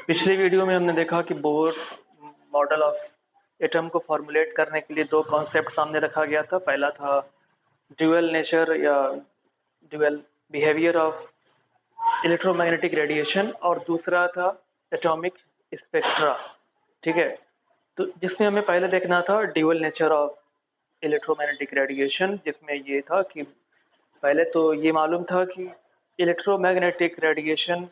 पिछली वीडियो में हमने देखा कि बोर मॉडल ऑफ एटम को फॉर्मुलेट करने के लिए दो कॉन्सेप्ट सामने रखा गया था। पहला था ड्यूअल नेचर या dual behaviour of electromagnetic radiation और दूसरा था एटॉमिक स्पेक्ट्रा। ठीक है, तो जिसमें हमें पहले देखना था dual nature of electromagnetic radiation, जिसमें ये था कि पहले तो ये मालूम था कि इलेक्ट्रोमैग्नेटिक रेडिएशन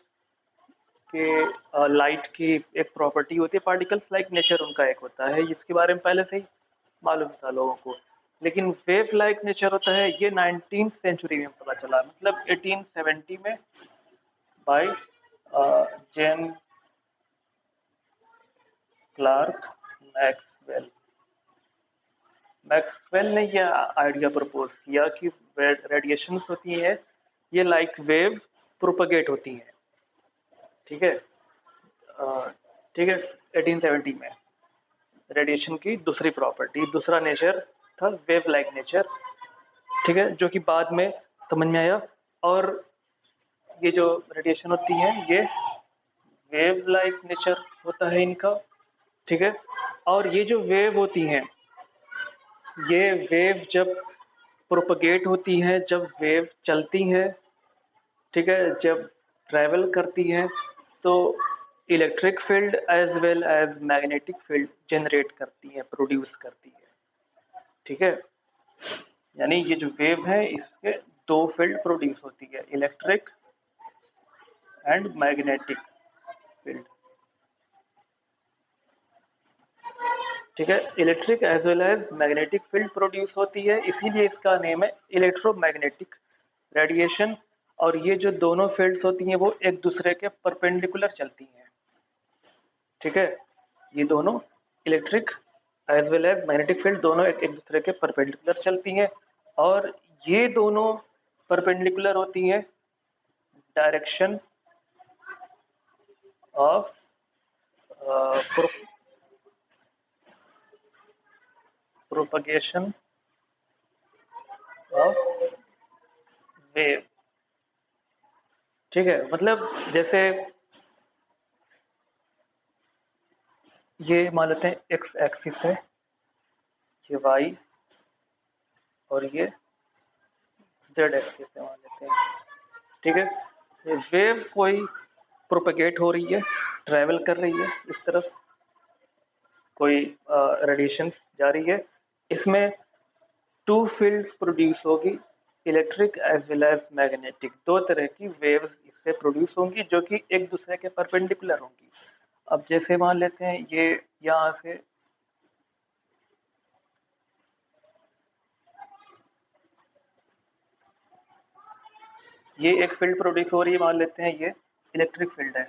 के लाइट की एक प्रॉपर्टी होती है, पार्टिकल्स लाइक नेचर उनका एक होता है, इसके बारे में पहले से ही मालूम था लोगों को। लेकिन वेव लाइक नेचर होता है ये 19th सेंचुरी में पता चला, मतलब 1870 में बाय जेन क्लार्क मैक्सवेल। मैक्सवेल ने यह आइडिया प्रपोज किया कि रेडिएशंस होती हैं ये लाइक वेव प्रोपगेट होती हैं। ठीक है, ठीक है, 1870 में रेडिएशन की दूसरी प्रॉपर्टी, दूसरा नेचर था वेव लाइक नेचर। ठीक है, जो कि बाद में समझ में आया। और ये जो रेडिएशन होती है ये वेव लाइक नेचर होता है इनका। ठीक है, और ये जो वेव होती हैं ये वेव जब प्रोपगेट होती हैं, जब वेव चलती हैं, ठीक है, जब ट्रैवल करती हैं तो electric field as well as magnetic field generate करती है, प्रोड्यूस करती है। ठीक है, यानी ये जो वेव है इसके दो फील्ड प्रोड्यूस होती है, इलेक्ट्रिक एंड मैग्नेटिक फील्ड। ठीक है, electric as well as magnetic field produce होती है, इसीलिए इसका नेम है इलेक्ट्रोमैग्नेटिक रेडिएशन। और ये जो दोनों फील्ड्स होती हैं वो एक दूसरे के परपेंडिकुलर चलती हैं। ठीक है, ये दोनों electric as well as magnetic field दोनों एक दूसरे के परपेंडिकुलर चलती हैं, और ये दोनों परपेंडिकुलर होती हैं direction of propagation of wave. ठीक है, मतलब जैसे ये मान लेते हैं एक्स एक्सिस है, ये वाई, और ये जेड एक्सिस है मान लेते हैं। ठीक है, ये वेव कोई प्रोपगेट हो रही है, ट्रैवल कर रही है इस तरफ, कोई रेडिएशन जा रही है, इसमें टू फील्ड्स प्रोड्यूस होगी, electric as well as magnetic. दो तरह की वेव्स इससे प्रोड्यूस होंगी जो कि एक दूसरे के परपेंडिकुलर होंगी। अब जैसे मान लेते हैं ये यहाँ से ये एक फील्ड प्रोड्यूस हो रही है, मान लेते हैं ये इलेक्ट्रिक फील्ड है।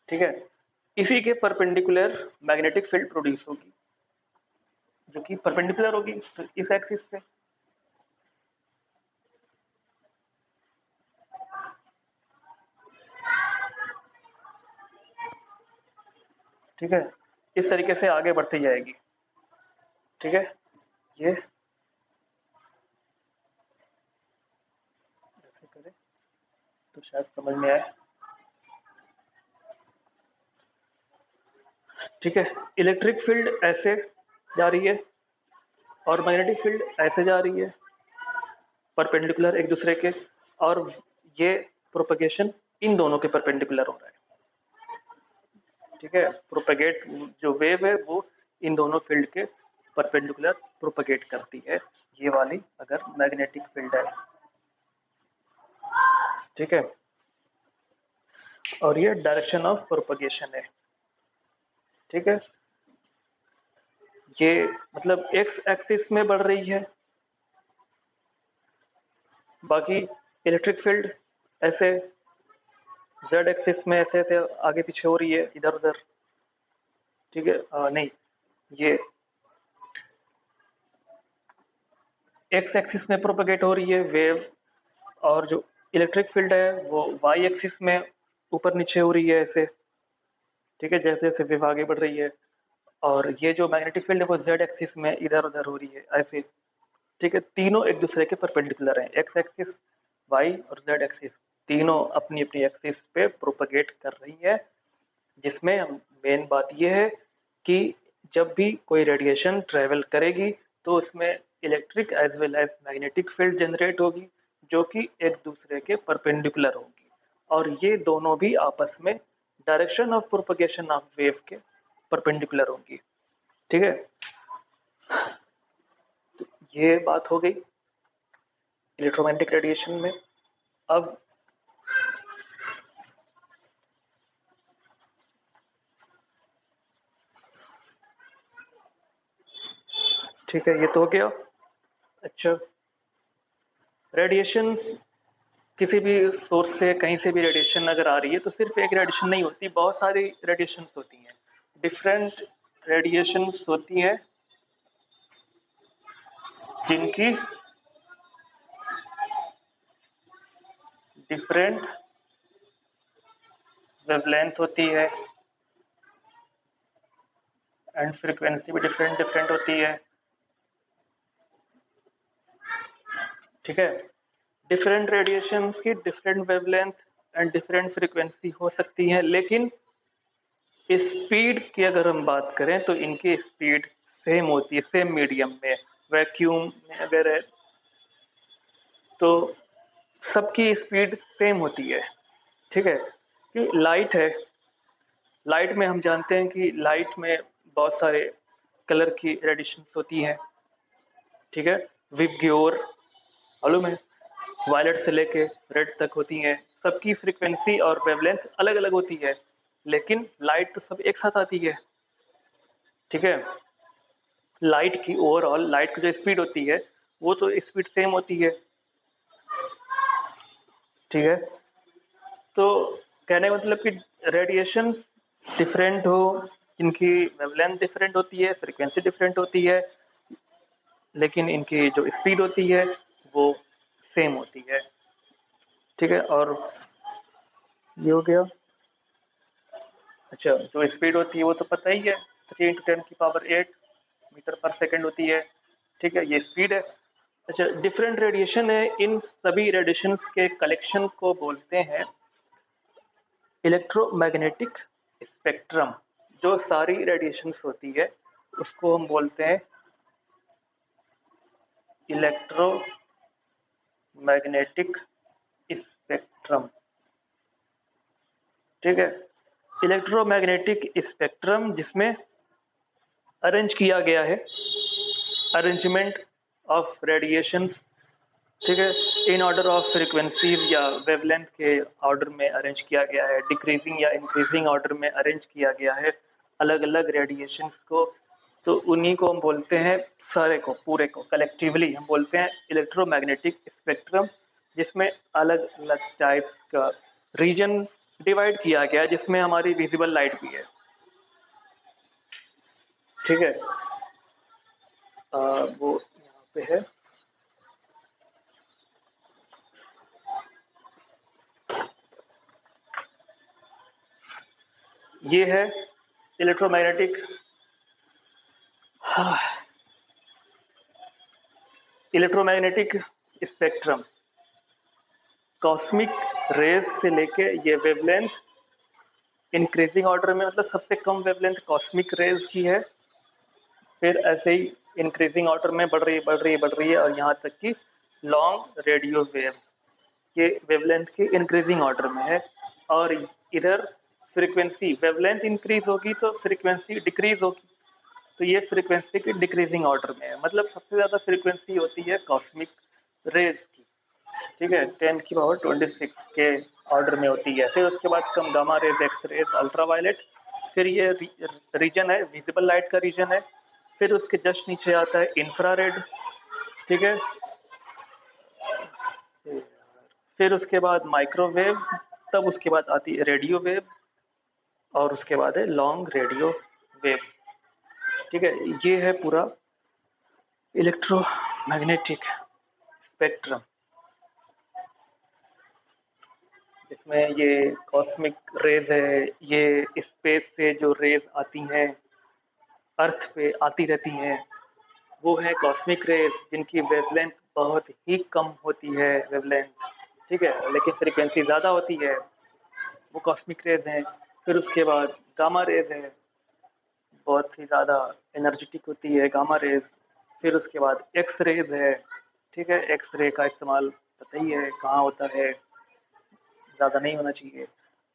ठीक है, इसी के परपेंडिकुलर मैग्नेटिक फील्ड प्रोड्यूस होगी जो कि परपेंडिकुलर होगी तो इस एक्सिस से। ठीक है, इस तरीके से आगे बढ़ती जाएगी। ठीक है, ये ऐसे करें तो शायद समझ में आए। ठीक है, इलेक्ट्रिक फील्ड ऐसे जा रही है और मैग्नेटिक फील्ड ऐसे जा रही है, परपेंडिकुलर एक दूसरे के, और ये प्रोपगेशन इन दोनों के परपेंडिकुलर हो रहा है। ठीक है, प्रोपगेट जो वेव है वो इन दोनों फील्ड के परपेंडिकुलर प्रोपगेट करती है, ये वाली अगर मैग्नेटिक फील्ड है। ठीक है, और ये डायरेक्शन ऑफ प्रोपगेशन है। ठीक है, ये मतलब एक्स एक्सिस में बढ़ रही है, बाकी इलेक्ट्रिक फील्ड ऐसे जेड एक्सिस में ऐसे ऐसे आगे पीछे हो रही है, इधर उधर। ठीक है, नहीं, ये एक्स एक्सिस में प्रोपगेट हो रही है वेव, और जो इलेक्ट्रिक फील्ड है वो वाई एक्सिस में ऊपर नीचे हो रही है ऐसे। ठीक है, जैसे जैसे वेव आगे बढ़ रही है, और ये जो मैग्नेटिक फील्ड है वो जेड एक्सिस में इधर उधर हो रही है ऐसे। ठीक है, तीनों एक दूसरे के परपेंडिकुलर हैं, एक्स एक्सिस, वाई और जेड एक्सिस तीनों अपनी अपनी एक्सिस पे प्रोपगेट कर रही है, जिसमें मेन बात यह है कि जब भी कोई रेडिएशन ट्रेवल करेगी तो उसमें electric as well as magnetic field generate होगी, जो कि एक दूसरे के परपेंडिकुलर होगी, और ये दोनों भी आपस में direction of propagation of wave के परपेंडिकुलर होंगी। ठीक है, तो ये बात हो गई इलेक्ट्रोमैग्नेटिक रेडिएशन में। अब ठीक है, ये तो हो गया। अच्छा, रेडिएशन किसी भी सोर्स से कहीं से भी रेडिएशन अगर आ रही है तो सिर्फ एक रेडिएशन नहीं होती, बहुत सारी रेडिएशन होती हैं, डिफरेंट रेडिएशन होती हैं जिनकी डिफरेंट वेवलेंथ होती है एंड फ्रीक्वेंसी भी डिफरेंट डिफरेंट होती है। ठीक है, डिफरेंट रेडिएशन की different wavelength and different frequency हो सकती है, लेकिन स्पीड की अगर हम बात करें तो इनकी स्पीड सेम होती है, सेम मीडियम में। वैक्यूम में अगर है तो सबकी स्पीड सेम होती है। ठीक है, कि लाइट है, लाइट में हम जानते हैं कि लाइट में बहुत सारे कलर की रेडिएशंस होती हैं। ठीक है, विबग्योर मालूम है, वायलेट से लेके रेड तक होती हैं, सबकी फ्रीक्वेंसी और वेवलेंथ अलग अलग होती है, लेकिन लाइट तो सब एक साथ आती है। ठीक है, लाइट की ओवरऑल लाइट की जो स्पीड होती है वो तो स्पीड सेम होती है। ठीक है, तो कहने का मतलब कि रेडिएशन डिफरेंट हो, इनकी वेवलेंथ डिफरेंट होती है, फ्रीक्वेंसी डिफरेंट होती है, लेकिन इनकी जो स्पीड होती है वो सेम होती है। ठीक है, और ये हो गया। अच्छा, जो स्पीड होती है वो तो पता ही है, 3 × 10⁸ मीटर पर सेकंड होती है। ठीक है, ये स्पीड है। अच्छा, डिफरेंट रेडिएशन है, इन सभी रेडिएशन के कलेक्शन को बोलते हैं इलेक्ट्रोमैग्नेटिक स्पेक्ट्रम। जो सारी रेडिएशंस होती है उसको हम बोलते हैं इलेक्ट्रोमैग्नेटिक स्पेक्ट्रम। ठीक है, इलेक्ट्रोमैग्नेटिक स्पेक्ट्रम जिसमें अरेंज किया गया है, अरेंजमेंट ऑफ रेडिएशंस। ठीक है, इन ऑर्डर ऑफ फ्रीक्वेंसी या वेवलेंथ के ऑर्डर में अरेंज किया गया है, डिक्रीजिंग या इंक्रीजिंग ऑर्डर में अरेंज किया गया है अलग अलग रेडिएशंस को। तो उन्हीं को हम बोलते हैं, सारे को पूरे को कलेक्टिवली हम बोलते हैं इलेक्ट्रोमैग्नेटिक स्पेक्ट्रम, जिसमें अलग अलग टाइप्स का रीजन डिवाइड किया गया है, जिसमें हमारी विजिबल लाइट भी है। ठीक है, वो यहाँ पे है। ये है electromagnetic electromagnetic spectrum. Cosmic rays से लेके ये वेवलेंथ इंक्रीजिंग ऑर्डर में, मतलब सबसे कम वेवलेंथ कॉस्मिक रेज की है, फिर ऐसे ही इंक्रीजिंग ऑर्डर में बढ़ रही है बढ़ रही है बढ़ रही है, और यहाँ तक कि लॉन्ग रेडियो वेव ये वेवलेंथ के इंक्रीजिंग ऑर्डर में है। और इधर फ्रीक्वेंसी वेवलेंथ इंक्रीज होगी तो फ्रीक्वेंसी डिक्रीज होगी, तो ये फ्रीक्वेंसी की डिक्रीजिंग ऑर्डर में है। मतलब सबसे ज्यादा फ्रीक्वेंसी होती है कॉस्मिक रेज की। ठीक है, 10⁻26 के ऑर्डर में होती है। फिर उसके बाद कम gamma rays, X rays, ultraviolet, फिर ये रीजन है विजिबल लाइट का रीजन है। फिर उसके जस्ट नीचे आता है इंफ्रारेड। ठीक है, फिर उसके बाद माइक्रोवेव, तब उसके बाद आती है रेडियो वेव, और उसके बाद है लॉन्ग रेडियो वेव। ठीक है, ये है पूरा इलेक्ट्रोमैग्नेटिक स्पेक्ट्रम, इसमें ये कॉस्मिक रेज है, ये स्पेस से जो रेज आती हैं अर्थ पे आती रहती हैं, वो है कॉस्मिक रेज, जिनकी वेवलेंथ बहुत ही कम होती है वेवलेंथ। ठीक है, लेकिन फ्रीक्वेंसी ज़्यादा होती है, वो कॉस्मिक रेज हैं। फिर उसके बाद गामा रेज है, बहुत ही ज़्यादा एनर्जेटिक होती है गामा रेज। फिर उसके बाद एक्स रेज है, ठीक है, एक्स रे का इस्तेमाल पता ही है कहाँ होता है, ज़्यादा नहीं होना चाहिए।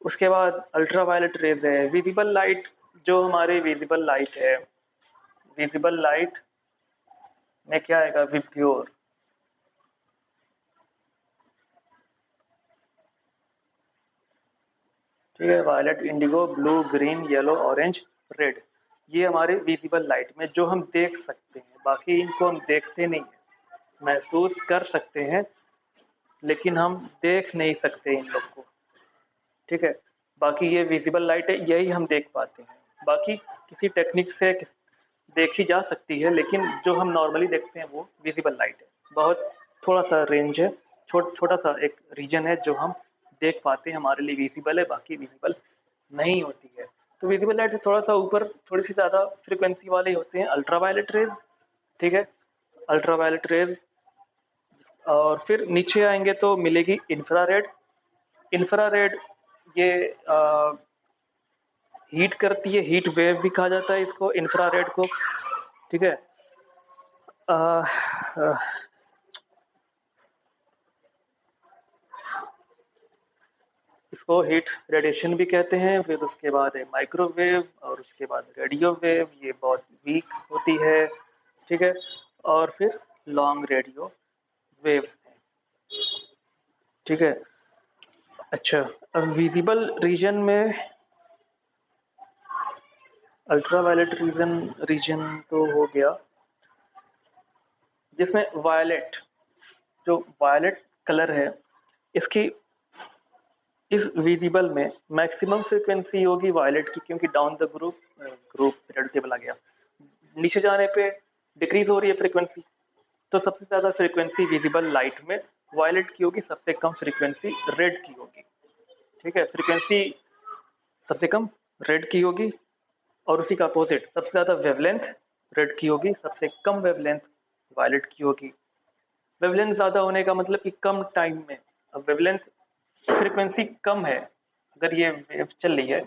उसके बाद अल्ट्रा वायलेट रेज है, विजिबल लाइट, जो हमारे विजिबल लाइट है, विजिबल लाइट में क्या आएगा, विब्ग्योर, ठीक है, violet, indigo, blue, green, yellow, orange, red, ये हमारे विजिबल लाइट में जो हम देख सकते हैं। बाकी इनको हम देखते नहीं हैं, महसूस कर सकते हैं, लेकिन हम देख नहीं सकते इन लोग को, ठीक है। बाकी ये विजिबल लाइट है, यही हम देख पाते हैं। बाकी किसी टेक्निक से देखी जा सकती है, लेकिन जो हम नॉर्मली देखते हैं वो विजिबल लाइट है। बहुत थोड़ा सा रेंज है, छोटा सा एक रीजन है जो हम देख पाते हैं, हमारे लिए विजिबल है, बाकी विजिबल नहीं होती है। तो विजिबल लाइट से थोड़ा सा ऊपर थोड़ी सी ज़्यादा फ्रिक्वेंसी वाले होते हैं अल्ट्रावायलेट रेज, ठीक है, अल्ट्रावायलेट रेज। और फिर नीचे आएंगे तो मिलेगी इंफ्रारेड। इंफ्रारेड ये हीट करती है, हीट वेव भी कहा जाता है इसको, इंफ्रारेड को, ठीक है। अ, अ, इसको हीट रेडिएशन भी कहते हैं। फिर उसके बाद है माइक्रोवेव, और उसके बाद रेडियो वेव, ये बहुत वीक होती है, ठीक है। और फिर लॉन्ग रेडियो वेव, ठीक है। अच्छा, अब विजिबल रीजन में अल्ट्रावायलेट रीजन तो हो गया, जिसमें वायलेट, जो वायलेट कलर है, इसकी इस विजिबल में मैक्सिमम फ्रीक्वेंसी होगी वायलेट की, क्योंकि down the group group period table आ गया, नीचे जाने पे डिक्रीज हो रही है फ्रीक्वेंसी। तो सबसे ज़्यादा फ्रीक्वेंसी विजिबल लाइट में वायलेट की होगी, सबसे कम फ्रीक्वेंसी रेड की होगी, ठीक है। फ्रीक्वेंसी सबसे कम रेड की होगी, और उसी का अपोजिट सबसे ज़्यादा वेवलेंथ रेड की होगी, सबसे कम वेवलेंथ वायलेट की होगी। वेवलेंथ ज़्यादा होने का मतलब कि कम टाइम में, अब वेवलेंथ फ्रीक्वेंसी कम है, अगर ये वेव चल रही है,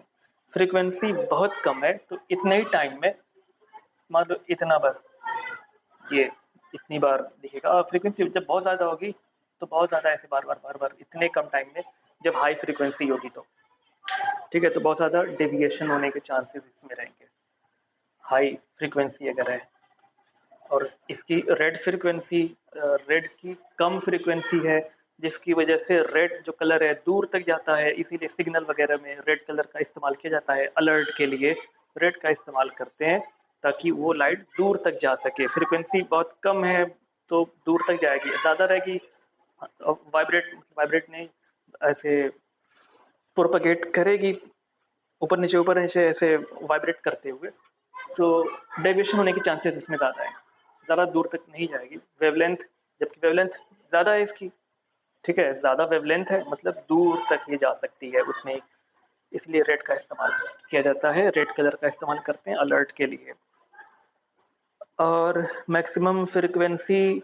फ्रीक्वेंसी बहुत कम है, तो इतने ही टाइम में, मान लो इतना बस, ये इतनी बार दिखेगा। और फ्रीक्वेंसी जब बहुत ज़्यादा होगी तो बहुत ज़्यादा ऐसे बार बार इतने कम टाइम में, जब हाई फ्रीक्वेंसी होगी तो, ठीक है, तो बहुत ज़्यादा डेविएशन होने के चांसेस इसमें रहेंगे, हाई फ्रीक्वेंसी अगर है। और इसकी रेड फ्रीक्वेंसी, रेड की कम फ्रीक्वेंसी है, जिसकी वजह से रेड जो कलर है दूर तक जाता है, इसीलिए सिग्नल वगैरह में रेड कलर का इस्तेमाल किया जाता है, अलर्ट के लिए रेड का इस्तेमाल करते हैं, ताकि वो लाइट दूर तक जा सके। फ्रीक्वेंसी बहुत कम है तो दूर तक जाएगी, ज़्यादा रहेगी वाइब्रेट वाइब्रेट नहीं, ऐसे प्रोपगेट करेगी, ऊपर नीचे ऐसे वाइब्रेट करते हुए, तो डेविएशन होने के चांसेस इसमें ज़्यादा है, ज़्यादा दूर तक नहीं जाएगी वेवलेंथ, जबकि वेवलेंथ ज़्यादा है इसकी, ठीक है, ज़्यादा वेवलेंथ है, मतलब दूर तक ये जा सकती है उसमें, इसलिए रेड का इस्तेमाल किया जाता है, रेड कलर का इस्तेमाल करते हैं अलर्ट के लिए। और मैक्सिमम फ्रिक्वेंसी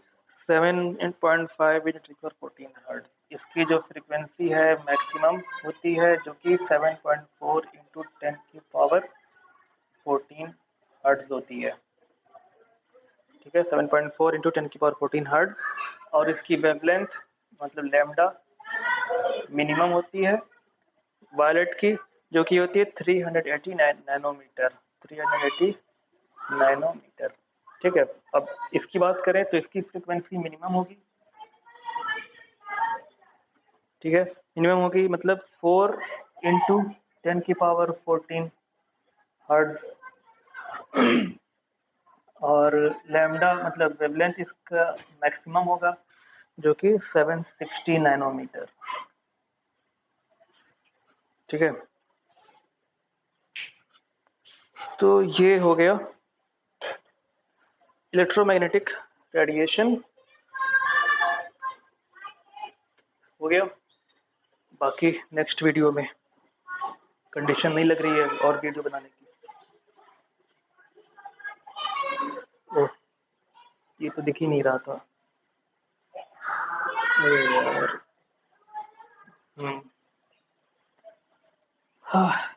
7.5 इंटू 14 हर्ट्ज, इसकी जो फ्रिक्वेंसी है मैक्सिमम होती है, जो कि 7.4 इंटू 10 की पावर 14 हर्ट्ज होती है, ठीक है, 7.4 इंटू 10 की पावर 14 हर्ट्ज। और इसकी वेवलेंथ मतलब लैम्डा मिनिमम होती है वायलेट की, जो कि होती है 380 नैनोमीटर, 380 नैनोमीटर, ठीक है। अब इसकी बात करें तो इसकी फ्रीक्वेंसी मिनिमम होगी, ठीक है, मिनिमम होगी, मतलब 4 इंटू 10 की पावर 14 हर्ट्ज। और लैम्डा मतलब वेवलेंथ इसका मैक्सिमम होगा, जो कि 760 नैनोमीटर, ठीक है। तो ये हो गया इलेक्ट्रोमैग्नेटिक रेडिएशन, हो गया। बाकी नेक्स्ट वीडियो में, कंडीशन नहीं लग रही है और वीडियो बनाने की। ओह, ये तो दिख ही नहीं रहा था, अरे यार। हम्म, हाँ